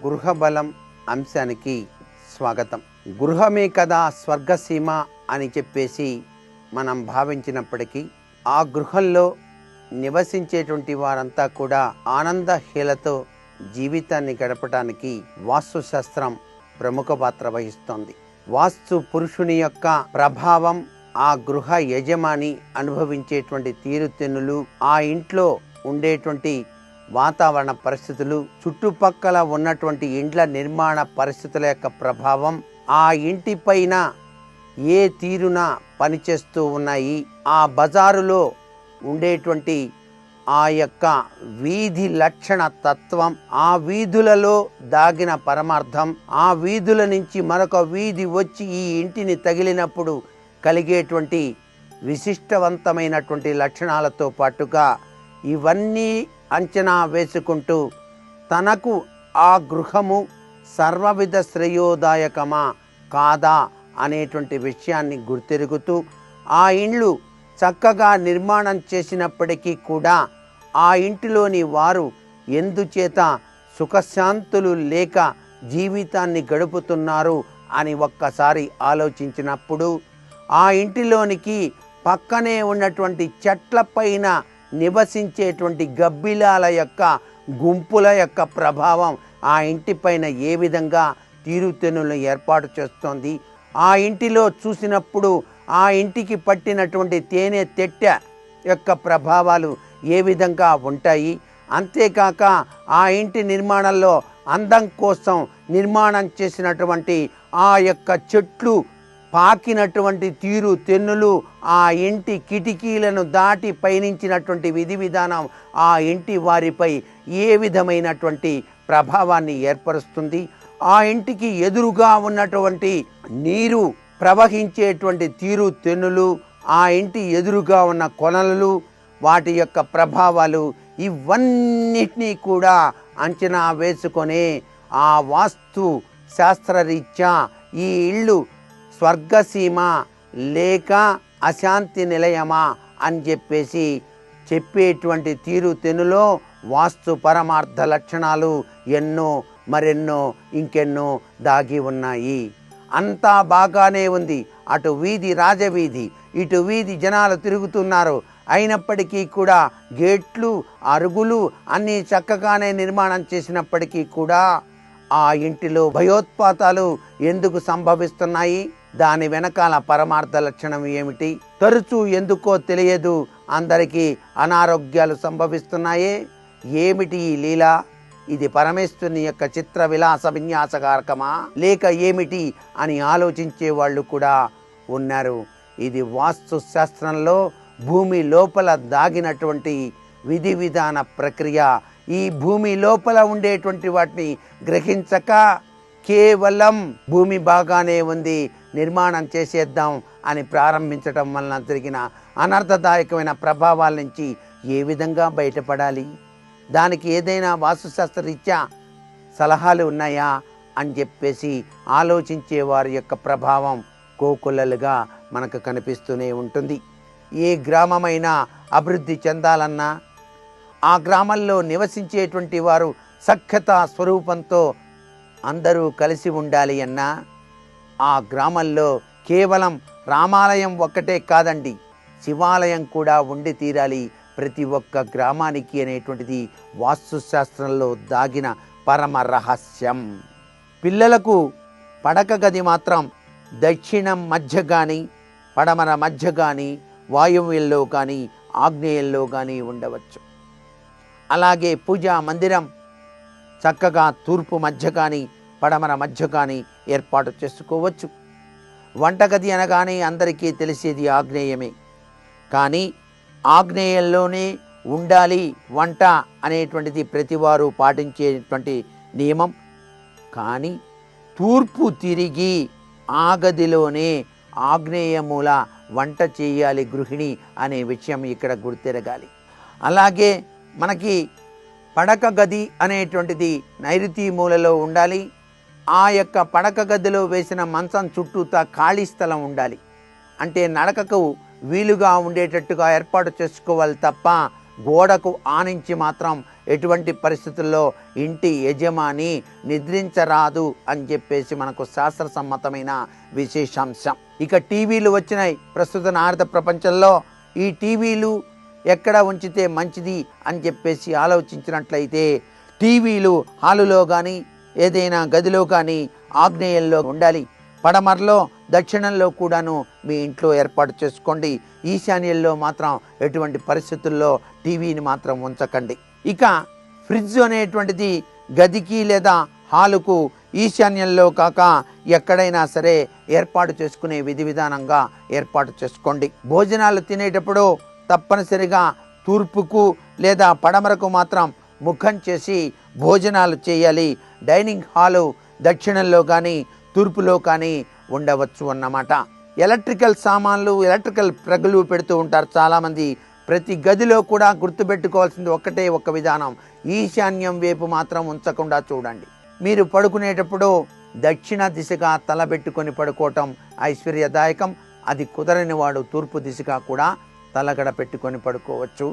గృహబలం అంశానికి స్వాగతం. గృహమే కదా స్వర్గసీమ అని చెప్పేసి మనం భావించినప్పటికీ ఆ గృహంలో నివసించేటువంటి వారంతా కూడా ఆనందహీలతో జీవితాన్ని గడపడానికి వాస్తుశాస్త్రం ప్రముఖ పాత్ర వహిస్తోంది. వాస్తు పురుషుని యొక్క ప్రభావం ఆ గృహ యజమాని అనుభవించేటువంటి తీరుతెన్నులు, ఆ ఇంట్లో ఉండేటువంటి వాతావరణ పరిస్థితులు, చుట్టుపక్కల ఉన్నటువంటి ఇండ్ల నిర్మాణ పరిస్థితుల యొక్క ప్రభావం ఆ ఇంటి పైన ఏ తీరున పనిచేస్తూ ఉన్నాయి, ఆ బజారులో ఉండేటువంటి ఆ యొక్క వీధి లక్షణ తత్వం, ఆ వీధులలో దాగిన పరమార్థం, ఆ వీధుల నుంచి మరొక వీధి వచ్చి ఈ ఇంటిని తగిలినప్పుడు కలిగేటువంటి విశిష్టవంతమైనటువంటి లక్షణాలతో పాటుగా ఇవన్నీ అంచనా వేసుకుంటూ తనకు ఆ గృహము సర్వవిధ శ్రేయోదాయకమా కాదా అనేటువంటి విషయాన్ని గుర్తెరుగుతూ ఆ ఇండ్లు చక్కగా నిర్మాణం చేసినప్పటికీ కూడా ఆ ఇంటిలోని వారు ఎందుచేత సుఖశాంతులు లేక జీవితాన్ని గడుపుతున్నారు అని ఒక్కసారి ఆలోచించినప్పుడు ఆ ఇంటిలోనికి పక్కనే ఉన్నటువంటి చెట్లపైన నివసించేటువంటి గబ్బిలాల యొక్క గుంపుల యొక్క ప్రభావం ఆ ఇంటిపైన ఏ విధంగా తీరుతెన్నులను ఏర్పాటు చేస్తోంది, ఆ ఇంటిలో చూసినప్పుడు ఆ ఇంటికి పట్టినటువంటి తేనె తెట్టె యొక్క ప్రభావాలు ఏ విధంగా ఉంటాయి. అంతేకాక ఆ ఇంటి నిర్మాణంలో అందం కోసం నిర్మాణం చేసినటువంటి ఆ యొక్క చెట్లు పాకినటువంటి తీరు తెన్నులు, ఆ ఇంటి కిటికీలను దాటి పయనించినటువంటి విధి విధానం ఆ ఇంటి వారిపై ఏ విధమైనటువంటి ప్రభావాన్ని ఏర్పరుస్తుంది. ఆ ఇంటికి ఎదురుగా ఉన్నటువంటి నీరు ప్రవహించేటువంటి తీరు తెన్నులు, ఆ ఇంటి ఎదురుగా ఉన్న కొనలు, వాటి యొక్క ప్రభావాలు ఇవన్నిటినీ కూడా అంచనా వేసుకొని ఆ వాస్తు శాస్త్రరీత్యా ఈ ఇల్లు స్వర్గసీమ లేక అశాంతి నిలయమా అని చెప్పేసి చెప్పేటువంటి తీరు తెనులో వాస్తు పరమార్థ లక్షణాలు ఎన్నో మరెన్నో ఇంకెన్నో దాగి ఉన్నాయి. అంతా బాగానే ఉంది. అటు వీధి రాజవీధి, ఇటు వీధి జనాలు తిరుగుతున్నారు. అయినప్పటికీ కూడా గేట్లు అరుగులు అన్నీ చక్కగానే నిర్మాణం చేసినప్పటికీ కూడా ఆ ఇంటిలో భయోత్పాతాలు ఎందుకు సంభవిస్తున్నాయి? దాని వెనకాల పరమార్థ లక్షణం ఏమిటి? తరచూ ఎందుకో తెలియదు అందరికీ అనారోగ్యాలు సంభవిస్తున్నాయే. ఏమిటి ఈ లీల? ఇది పరమేశ్వరుని యొక్క చిత్ర విలాస విన్యాసకారకమా లేక ఏమిటి అని ఆలోచించే వాళ్ళు కూడా ఉన్నారు. ఇది వాస్తు శాస్త్రంలో భూమి లోపల దాగినటువంటి విధి విధాన ప్రక్రియ. ఈ భూమి లోపల ఉండేటువంటి వాటిని గ్రహించక కేవలం భూమి బాగానే ఉంది, నిర్మాణం చేసేద్దాం అని ప్రారంభించటం వలన జరిగిన అనర్థదాయకమైన ప్రభావాల నుంచి ఏ విధంగా బయటపడాలి? దానికి ఏదైనా వాస్తుశాస్త్రరీత్యా సలహాలు ఉన్నాయా అని చెప్పేసి ఆలోచించే వారి యొక్క ప్రభావం కోకొల్లలుగా మనకు కనిపిస్తూనే ఉంటుంది. ఏ గ్రామమైనా అభివృద్ధి చెందాలన్నా, ఆ గ్రామంలో నివసించేటువంటి వారు సఖ్యత స్వరూపంతో అందరూ కలిసి ఉండాలి అన్నా, ఆ గ్రామంలో కేవలం రామాలయం ఒక్కటే కాదండి, శివాలయం కూడా ఉండి తీరాలి ప్రతి ఒక్క గ్రామానికి అనేటువంటిది వాస్తుశాస్త్రంలో దాగిన పరమ రహస్యం. పిల్లలకు పడక గది మాత్రం దక్షిణం మధ్య కానీ పడమర మధ్య కానీ వాయువ్యంలో కానీ ఆగ్నేయంలో కానీ ఉండవచ్చు. అలాగే పూజా మందిరం చక్కగా తూర్పు మధ్య కానీ పడమర మధ్య కానీ ఏర్పాటు చేసుకోవచ్చు. వంటగది అనగానే అందరికీ తెలిసేది ఆగ్నేయమే. కానీ ఆగ్నేయంలోనే ఉండాలి వంట అనేటువంటిది ప్రతివారు పాటించేటువంటి నియమం. కానీ తూర్పు తిరిగి ఆ గదిలోనే ఆగ్నేయ మూల వంట చేయాలి గృహిణి అనే విషయం ఇక్కడ గుర్తెరగాలి. అలాగే మనకి పడక గది అనేటువంటిది నైరుతి మూలలో ఉండాలి. ఆ యొక్క పడక గదిలో వేసిన మంచం చుట్టూతా ఖాళీ స్థలం ఉండాలి. అంటే నడకకు వీలుగా ఉండేటట్టుగా ఏర్పాటు చేసుకోవాలి తప్ప గోడకు ఆనించి మాత్రం ఎటువంటి పరిస్థితుల్లో ఇంటి యజమాని నిద్రించరాదు అని చెప్పేసి మనకు శాస్త్రసమ్మతమైన విశేషాంశం. ఇక టీవీలు వచ్చినాయి ప్రస్తుత నారద ప్రపంచంలో. ఈ టీవీలు ఎక్కడ ఉంచితే మంచిది అని చెప్పేసి ఆలోచించినట్లయితే టీవీలు హాలులో కానీ ఏదైనా గదిలో కానీ ఆగ్నేయంలో ఉండాలి. పడమరలో దక్షిణంలో కూడాను మీ ఇంట్లో ఏర్పాటు చేసుకోండి. ఈశాన్యంలో మాత్రం ఎటువంటి పరిస్థితుల్లో టీవీని మాత్రం ఉంచకండి. ఇక ఫ్రిడ్జ్ అనేటువంటిది గదికి లేదా హాలుకు ఈశాన్యంలో కాక ఎక్కడైనా సరే ఏర్పాటు చేసుకునే విధి విధానంగా ఏర్పాటు చేసుకోండి. భోజనాలు తినేటప్పుడు తప్పనిసరిగా తూర్పుకు లేదా పడమరకు మాత్రం ముఖం చేసి భోజనాలు చేయాలి. డైనింగ్ హాలు దక్షిణంలో కానీ తూర్పులో కానీ ఉండవచ్చు అన్నమాట. ఎలక్ట్రికల్ సామాన్లు ఎలక్ట్రికల్ ప్లగ్లు పెడుతూ ఉంటారు చాలామంది. ప్రతి గదిలో కూడా గుర్తుపెట్టుకోవాల్సింది ఒక్కటే ఒక విధానం, ఈశాన్యం వైపు మాత్రం ఉంచకుండా చూడండి. మీరు పడుకునేటప్పుడు దక్షిణ దిశగా తలబెట్టుకొని పడుకోవటం ఐశ్వర్యదాయకం. అది కుదరని వాడు తూర్పు దిశగా కూడా తలగడ పెట్టుకొని పడుకోవచ్చు.